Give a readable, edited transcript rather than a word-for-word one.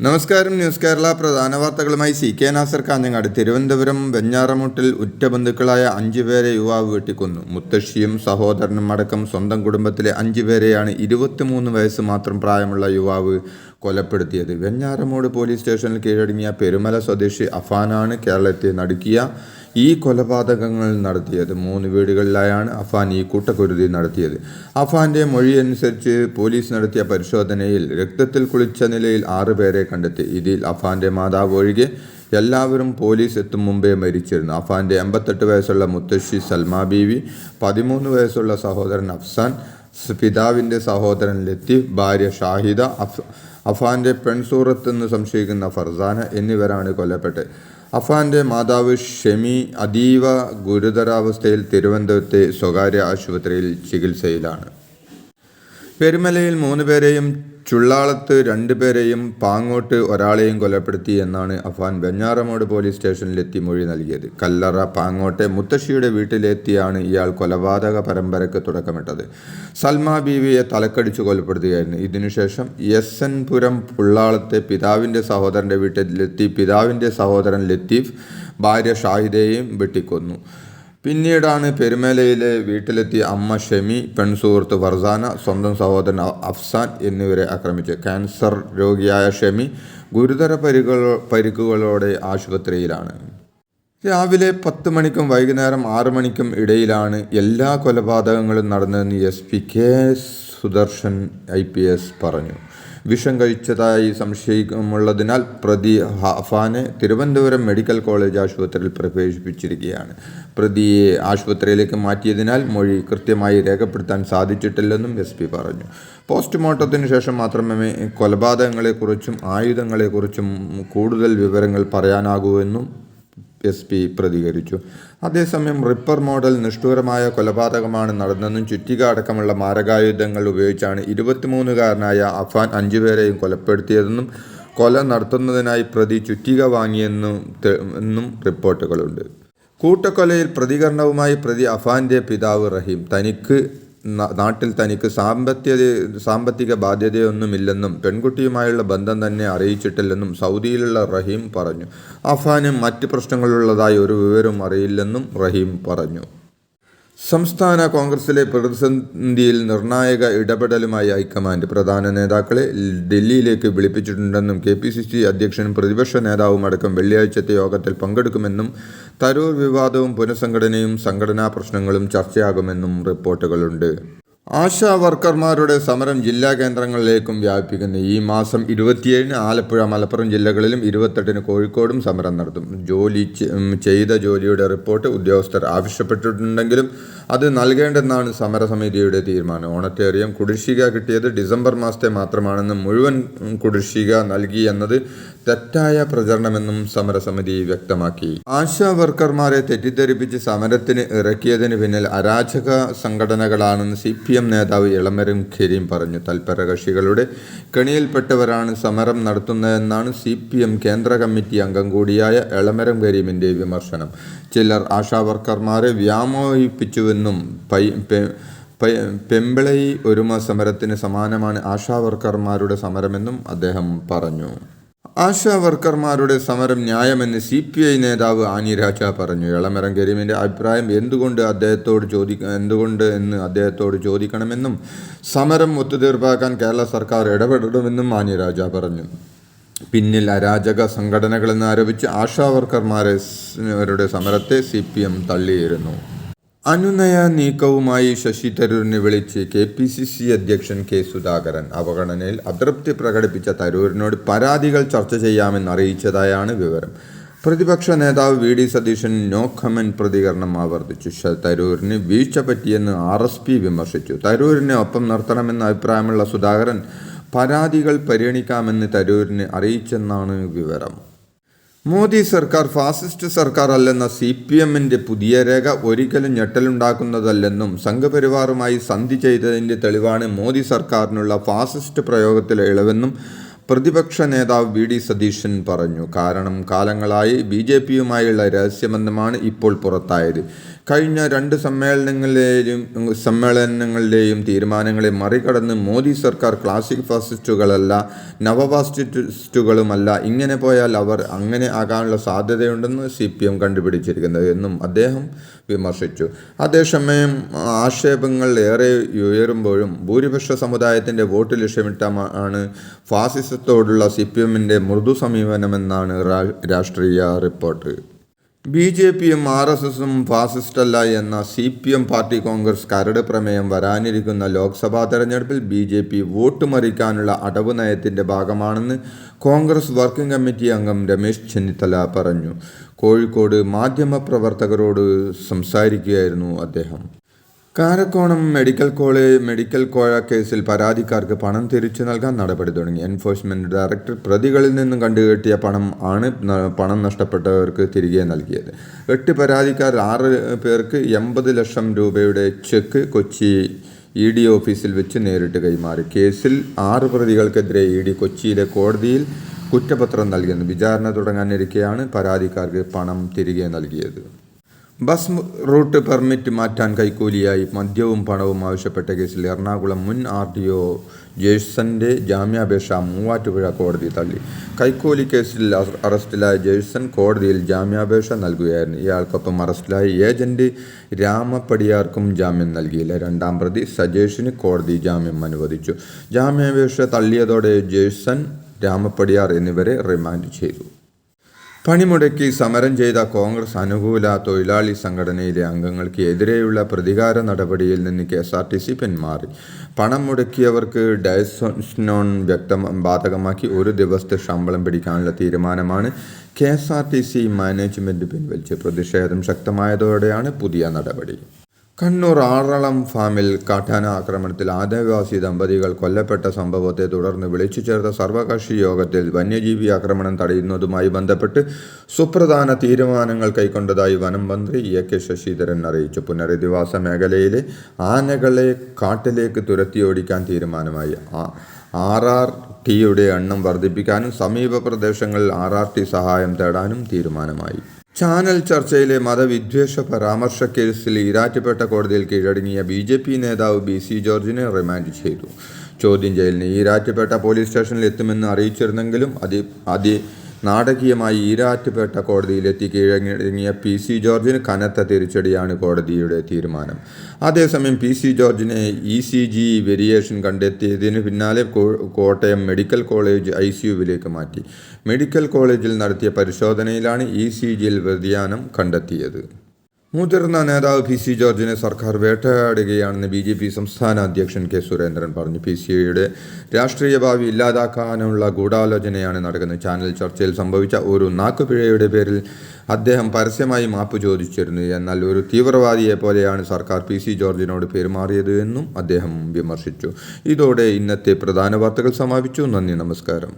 നമസ്കാരം. ന്യൂസ് കേരള പ്രധാന വാർത്തകളുമായി CK നാസർ കാഞ്ഞങ്ങാട്. തിരുവനന്തപുരം വെഞ്ഞാറമൂട്ടിൽ ഉറ്റ ബന്ധുക്കളായ 5 പേരെ യുവാവ് വെട്ടിക്കൊന്നു. മുത്തശ്ശിയും സഹോദരനും അടക്കം സ്വന്തം കുടുംബത്തിലെ 5 പേരെയാണ് 23 വയസ്സ് മാത്രം പ്രായമുള്ള യുവാവ് കൊലപ്പെടുത്തിയത്. വെഞ്ഞാറമൂട് പോലീസ് സ്റ്റേഷനിൽ കീഴടങ്ങിയ പെരുമല സ്വദേശി അഫാനാണ് കേരളത്തെ നടുക്കിയ ഈ കൊലപാതകങ്ങൾ നടത്തിയത്. 3 വീടുകളിലായാണ് അഫാൻ ഈ കൂട്ടക്കുരുതി നടത്തിയത്. അഫാന്റെ മൊഴിയനുസരിച്ച് പോലീസ് നടത്തിയ പരിശോധനയിൽ രക്തത്തിൽ കുളിച്ച നിലയിൽ 6 പേരെ കണ്ടെത്തി. ഇതിൽ അഫാന്റെ മാതാവ് ഒഴികെ എല്ലാവരും പോലീസ് എത്തും മുമ്പേ മരിച്ചിരുന്നു. അഫാന്റെ 88 വയസ്സുള്ള മുത്തശ്ശി സൽമാ ബീവി, 13 വയസ്സുള്ള സഹോദരൻ അഫ്സാൻ, പിതാവിൻ്റെ സഹോദരൻ ലത്തീഫ്, ഭാര്യ ഷാഹിദ, അഫാന്റെ പെൺസൂറത്തെന്ന് സംശയിക്കുന്ന ഫർസാന എന്നിവരാണ് കൊല്ലപ്പെട്ടത്. അഫാന്റെ മാതാവ് ഷെമി അതീവ ഗുരുതരാവസ്ഥയിൽ തിരുവനന്തപുരത്തെ സ്വകാര്യ ആശുപത്രിയിൽ ചികിത്സയിലാണ്. പെരുമലയിൽ 3 പേരെയും ചുള്ളാളത്ത് 2 പേരെയും പാങ്ങോട്ട് ഒരാളെയും കൊലപ്പെടുത്തി എന്നാണ് അഫാൻ വെഞ്ഞാറമൂട് പോലീസ് സ്റ്റേഷനിലെത്തി മൊഴി നൽകിയത്. കല്ലറ പാങ്ങോട്ടെ മുത്തശ്ശിയുടെ വീട്ടിലെത്തിയാണ് ഇയാൾ കൊലപാതക പരമ്പരയ്ക്ക് തുടക്കമിട്ടത്. സൽമാ ബീവിയെ തലക്കടിച്ച് കൊലപ്പെടുത്തുകയായിരുന്നു. ഇതിനുശേഷം SN പുരം പുള്ളാളത്തെ പിതാവിൻ്റെ സഹോദരൻ്റെ വീട്ടിലെത്തി പിതാവിൻ്റെ സഹോദരൻ ലത്തീഫ്, ഭാര്യ ഷാഹിദയെയും വെട്ടിക്കൊന്നു. പിന്നീടാണ് പെരുമലയിലെ വീട്ടിലെത്തിയ അമ്മ ഷെമി, പെൺസുഹൃത്ത് ഫർസാന, സ്വന്തം സഹോദരൻ അഫ്സാൻ എന്നിവരെ ആക്രമിച്ചത്. ക്യാൻസർ രോഗിയായ ഷെമി ഗുരുതര പരിക്കുകളോടെ ആശുപത്രിയിലാണ്. രാവിലെ 10 മണിക്കും വൈകുന്നേരം 6 മണിക്കും ഇടയിലാണ് എല്ലാ കൊലപാതകങ്ങളും നടന്നതെന്ന് SP K സുദർശൻ IPS പറഞ്ഞു. വിഷം കഴിച്ചതായി സംശയമുള്ളതിനാൽ പ്രതി അഫാനെ തിരുവനന്തപുരം മെഡിക്കൽ കോളേജ് ആശുപത്രിയിൽ പ്രവേശിപ്പിച്ചിരിക്കുകയാണ്. പ്രതിയെ ആശുപത്രിയിലേക്ക് മാറ്റിയതിനാൽ മൊഴി കൃത്യമായി രേഖപ്പെടുത്താൻ സാധിച്ചിട്ടില്ലെന്നും SP പറഞ്ഞു. പോസ്റ്റ്മോർട്ടത്തിന് ശേഷം മാത്രമേ കൊലപാതകങ്ങളെക്കുറിച്ചും ആയുധങ്ങളെക്കുറിച്ചും കൂടുതൽ വിവരങ്ങൾ പറയാനാകൂവെന്നും SP പ്രതികരിച്ചു. അതേസമയം റിപ്പർ മോഡൽ നിഷ്ഠൂരമായ കൊലപാതകമാണ് നടന്നതെന്നും ചുറ്റിക അടക്കമുള്ള മാരകായുധങ്ങൾ ഉപയോഗിച്ചാണ് 23-കാരനായ അഫാൻ 5 പേരെയും കൊലപ്പെടുത്തിയതെന്നും കൊല നടത്തുന്നതിനായി പ്രതി ചുറ്റിക വാങ്ങിയെന്നും റിപ്പോർട്ടുകളുണ്ട്. കൂട്ടക്കൊലയിൽ പ്രതികരണവുമായി പ്രതി അഫാന്റെ പിതാവ് റഹീം നാട്ടിൽ തനിക്ക് സാമ്പത്തിക ബാധ്യതയൊന്നുമില്ലെന്നും പെൺകുട്ടിയുമായുള്ള ബന്ധം തന്നെ അറിയിച്ചിട്ടില്ലെന്നും സൗദിയിലുള്ള റഹീം പറഞ്ഞു. അഫാന് മറ്റ് പ്രശ്നങ്ങളുള്ളതായി ഒരു വിവരവും അറിയില്ലെന്നും റഹീം പറഞ്ഞു. സംസ്ഥാന കോൺഗ്രസിലെ പ്രതിസന്ധിയിൽ നിർണായക ഇടപെടലുമായി ഹൈക്കമാൻഡ്. പ്രധാന നേതാക്കളെ ഡൽഹിയിലേക്ക് വിളിപ്പിച്ചിട്ടുണ്ടെന്നും KPCC അധ്യക്ഷനും പ്രതിപക്ഷ നേതാവും അടക്കം വെള്ളിയാഴ്ചത്തെ യോഗത്തിൽ പങ്കെടുക്കുമെന്നും തരൂർ വിവാദവും പുനഃസംഘടനയും സംഘടനാ പ്രശ്നങ്ങളും ചർച്ചയാകുമെന്നും റിപ്പോർട്ടുകളുണ്ട്. ആശാ വർക്കർമാരുടെ സമരം ജില്ലാ കേന്ദ്രങ്ങളിലേക്കും വ്യാപിപ്പിക്കുന്നു. ഈ മാസം 27-ന് ആലപ്പുഴ, മലപ്പുറം ജില്ലകളിലും 28-ന് കോഴിക്കോടും സമരം നടത്തും. ചെയ്ത ജോലിയുടെ റിപ്പോർട്ട് ഉദ്യോഗസ്ഥർ ആവശ്യപ്പെട്ടിട്ടുണ്ടെങ്കിലും അത് നൽകേണ്ടെന്നാണ് സമരസമിതിയുടെ തീരുമാനം. ഓണത്തേറിയം കുടിശ്ശിക കിട്ടിയത് ഡിസംബർ മാസത്തെ മാത്രമാണെന്നും മുഴുവൻ കുടിശ്ശിക നൽകി എന്നത് തെറ്റായ പ്രചരണമെന്നും സമരസമിതി വ്യക്തമാക്കി. ആശാ വർക്കർമാരെ തെറ്റിദ്ധരിപ്പിച്ച് സമരത്തിന് ഇറക്കിയതിന് പിന്നിൽ അരാജക സംഘടനകളാണെന്ന് CPM നേതാവ് എളമരം കരീം പറഞ്ഞു. തൽപരകക്ഷികളുടെ കെണിയിൽപ്പെട്ടവരാണ് സമരം നടത്തുന്നതെന്നാണ് CPM കേന്ദ്ര കമ്മിറ്റി അംഗം കൂടിയായ എളമരം കരീമിൻ്റെ വിമർശനം. ചിലർ ആശാ വർക്കർമാരെ വ്യാമോഹിപ്പിച്ചുവെന്നും പെമ്പിളൈ ഒരുമ സമരത്തിന് സമാനമാണ് ആശാ വർക്കർമാരുടെ സമരമെന്നും അദ്ദേഹം പറഞ്ഞു. ആശാ വർക്കർമാരുടെ സമരം ന്യായമെന്ന് CPI നേതാവ് ആനി രാജ പറഞ്ഞു. എളമരം കരീമിൻ്റെ അഭിപ്രായം എന്തുകൊണ്ട് എന്ന് അദ്ദേഹത്തോട് ചോദിക്കണമെന്നും സമരം ഒത്തുതീർപ്പാക്കാൻ കേരള സർക്കാർ ഇടപെടണമെന്നും ആനി രാജ പറഞ്ഞു. പിന്നിൽ അരാജക സംഘടനകളെന്ന് ആരോപിച്ച് ആശാ വർക്കർമാരുടെ സമരത്തെ CPM തള്ളിയിരുന്നു. അനുനയ നീക്കവുമായി ശശി തരൂരിനെ വിളിച്ച് KPCC അധ്യക്ഷൻ K സുധാകരൻ. അവഗണനയിൽ അതൃപ്തി പ്രകടിപ്പിച്ച തരൂരിനോട് പരാതികൾ ചർച്ച ചെയ്യാമെന്ന് അറിയിച്ചതായാണ് വിവരം. പ്രതിപക്ഷ നേതാവ് VD സതീശൻ നോ കമന്റ് പ്രതികരണം ആവർത്തിച്ചു. തരൂരിന് വീഴ്ച പറ്റിയെന്ന് RSP വിമർശിച്ചു. തരൂരിനെ ഒപ്പം നിർത്തണമെന്ന അഭിപ്രായമുള്ള സുധാകരൻ പരാതികൾ പരിഗണിക്കാമെന്ന് തരൂരിനെ അറിയിച്ചെന്നാണ് വിവരം. മോദി സർക്കാർ ഫാസിസ്റ്റ് സർക്കാർ അല്ലെന്ന CPMൻ്റെ പുതിയ രേഖ ഒരിക്കലും ഞെട്ടലുണ്ടാക്കുന്നതല്ലെന്നും സംഘപരിവാറുമായി സന്ധി ചെയ്തതിൻ്റെ തെളിവാണ് മോദി സർക്കാരിനുള്ള ഫാസിസ്റ്റ് പ്രയോഗത്തിലെ ഇളവെന്നും പ്രതിപക്ഷ നേതാവ് VD സതീശൻ പറഞ്ഞു. കാരണം കാലങ്ങളായി BJPയുമായുള്ള രഹസ്യബന്ധമാണ് ഇപ്പോൾ പുറത്തായത്. കഴിഞ്ഞ 2 സമ്മേളനങ്ങളിലെയും തീരുമാനങ്ങളെ മറികടന്ന് മോദി സർക്കാർ ക്ലാസിക് ഫാസിസ്റ്റുകളല്ല, നവഫാസിസ്റ്റുകളുമല്ല. ഇങ്ങനെ പോയാൽ അവർ അങ്ങനെ ആകാനുള്ള സാധ്യതയുണ്ടെന്ന് CPM കണ്ടുപിടിച്ചിരിക്കുന്നത് എന്നും അദ്ദേഹം വിമർശിച്ചു. അതേസമയം ആക്ഷേപങ്ങൾ ഏറെ ഉയരുമ്പോഴും ഭൂരിപക്ഷ സമുദായത്തിൻ്റെ വോട്ട് ലക്ഷ്യമിട്ടാണ് ഫാസിസത്തോടുള്ള CPMൻ്റെ മൃദു സമീപനമെന്നാണ് രാഷ്ട്രീയ റിപ്പോർട്ട്. BJPയും RSSും ഫാസിസ്റ്റല്ല എന്ന CPM പാർട്ടി കോൺഗ്രസ് കരട് പ്രമേയം വരാനിരിക്കുന്ന ലോക്സഭാ തെരഞ്ഞെടുപ്പിൽ BJP വോട്ട് മറിക്കാനുള്ള അടവ് നയത്തിൻ്റെ ഭാഗമാണെന്ന് കോൺഗ്രസ് വർക്കിംഗ് കമ്മിറ്റി അംഗം രമേശ് ചെന്നിത്തല പറഞ്ഞു. കോഴിക്കോട് മാധ്യമപ്രവർത്തകരോട് സംസാരിക്കുകയായിരുന്നു അദ്ദേഹം. കാരക്കോണം മെഡിക്കൽ കോഴ കേസിൽ പരാതിക്കാർക്ക് പണം തിരിച്ചു നൽകാൻ നടപടി തുടങ്ങി. എൻഫോഴ്സ്മെന്റ് ഡയറക്ടർ പ്രതികളിൽ നിന്നും കണ്ടുകെട്ടിയ പണം നഷ്ടപ്പെട്ടവർക്ക് തിരികെ നൽകിയത്. 8 പരാതിക്കാർ 6 പേർക്ക് 80 ലക്ഷം രൂപയുടെ ചെക്ക് കൊച്ചി ED ഓഫീസിൽ വെച്ച് നേരിട്ട് കൈമാറി. കേസിൽ 6 പ്രതികൾക്കെതിരെ ED കൊച്ചിയിലെ കോടതിയിൽ കുറ്റപത്രം നൽകിയെന്ന്. വിചാരണ തുടങ്ങാനിരിക്കെയാണ് പരാതിക്കാർക്ക് പണം തിരികെ നൽകിയത്. ബസ് റൂട്ട് പെർമിറ്റ് മാറ്റാൻ കൈക്കൂലിയായി മദ്യവും പണവും ആവശ്യപ്പെട്ട കേസിൽ എറണാകുളം മുൻ RDO ജേഴ്സന്റെ ജാമ്യാപേക്ഷ മൂവാറ്റുപുഴ കോടതി തള്ളി. കൈക്കൂലി കേസിൽ അറസ്റ്റിലായ ജേഴ്സൺ കോടതിയിൽ ജാമ്യാപേക്ഷ നൽകുകയായിരുന്നു. ഇയാൾക്കൊപ്പം അറസ്റ്റിലായ ഏജന്റ് രാമപ്പടിയാർക്കും ജാമ്യം നൽകിയില്ല. 2ാം പ്രതി സജേഷിന് കോടതി ജാമ്യം അനുവദിച്ചു. ജാമ്യാപേക്ഷ തള്ളിയതോടെ ജേഴ്സൺ, രാമപ്പടിയാർ എന്നിവരെ റിമാൻഡ് ചെയ്തു. പണിമുടക്കി സമരം ചെയ്ത കോൺഗ്രസ് അനുകൂല തൊഴിലാളി സംഘടനയിലെ അംഗങ്ങൾക്ക് എതിരെയുള്ള പ്രതികാര നടപടിയിൽ നിന്ന് KSRTC പിന്മാറി. പണം മുടക്കിയവർക്ക് ഡയസ്നോൺ ബാധകമാക്കി 1 ദിവസത്തെ ശമ്പളം പിടിക്കാനുള്ള തീരുമാനമാണ് KSRTC മാനേജ്മെന്റ് പിൻവലിച്ചത്. പ്രതിഷേധം ശക്തമായതോടെയാണ് പുതിയ നടപടി. കണ്ണൂർ ആറളം ഫാമിൽ കാട്ടാന ആക്രമണത്തിൽ ആദിവാസി ദമ്പതികൾ കൊല്ലപ്പെട്ട സംഭവത്തെ തുടർന്ന് വിളിച്ചു ചേർത്ത സർവകക്ഷി യോഗത്തിൽ വന്യജീവി ആക്രമണം തടയുന്നതുമായി ബന്ധപ്പെട്ട് സുപ്രധാന തീരുമാനങ്ങൾ കൈക്കൊണ്ടതായി വനം മന്ത്രി AK ശശീധരൻ അറിയിച്ചു. പുനരധിവാസ മേഖലയിലെ ആനകളെ കാട്ടിലേക്ക് തുരത്തിയോടിക്കാൻ തീരുമാനമായി. RRTയുടെ എണ്ണം വർദ്ധിപ്പിക്കാനും സമീപ പ്രദേശങ്ങളിൽ RRT സഹായം തേടാനും തീരുമാനമായി. ചാനൽ ചർച്ചയിലെ മതവിദ്വേഷ പരാമർശ കേസിൽ ഈരാറ്റുപേട്ട കോടതിയിൽ കീഴടങ്ങിയ BJP നേതാവ് BC ജോർജിനെ റിമാൻഡ് ചെയ്തു. ചോദ്യം ചെയ്യലിന് ഈരാറ്റുപേട്ട പോലീസ് സ്റ്റേഷനിൽ എത്തുമെന്ന് അറിയിച്ചിരുന്നെങ്കിലും നാടകീയമായി ഈരാറ്റുപേട്ട കോടതിയിലെത്തി കീഴടങ്ങിയ PC ജോർജിന് കനത്ത തിരിച്ചടിയാണ് കോടതിയുടെ തീരുമാനം. അതേസമയം PC ജോർജിനെ ECG വേരിയേഷൻ കണ്ടെത്തിയതിന് പിന്നാലെ കോട്ടയം മെഡിക്കൽ കോളേജ് ICUവിലേക്ക് മാറ്റി. മെഡിക്കൽ കോളേജിൽ നടത്തിയ പരിശോധനയിലാണ് ECGയിൽ വ്യതിയാനം കണ്ടെത്തിയത്. മുതിർന്ന നേതാവ് PC ജോർജിനെ സർക്കാർ വേട്ടയാടുകയാണെന്ന് BJP സംസ്ഥാന അധ്യക്ഷൻ K സുരേന്ദ്രൻ പറഞ്ഞു. PCയുടെ രാഷ്ട്രീയ ഭാവി ഇല്ലാതാക്കാനുള്ള ഗൂഢാലോചനയാണ് നടക്കുന്നത്. ചാനൽ ചർച്ചയിൽ സംഭവിച്ച ഒരു നാക്കുപിഴയുടെ പേരിൽ അദ്ദേഹം പരസ്യമായി മാപ്പ് ചോദിച്ചിരുന്നു. എന്നാൽ ഒരു തീവ്രവാദിയെ പോലെയാണ് സർക്കാർ PC ജോർജിനോട് പെരുമാറിയത് എന്നും അദ്ദേഹം വിമർശിച്ചു. ഇതോടെ ഇന്നത്തെ പ്രധാന വാർത്തകൾ സമാപിച്ചു. നന്ദി, നമസ്കാരം.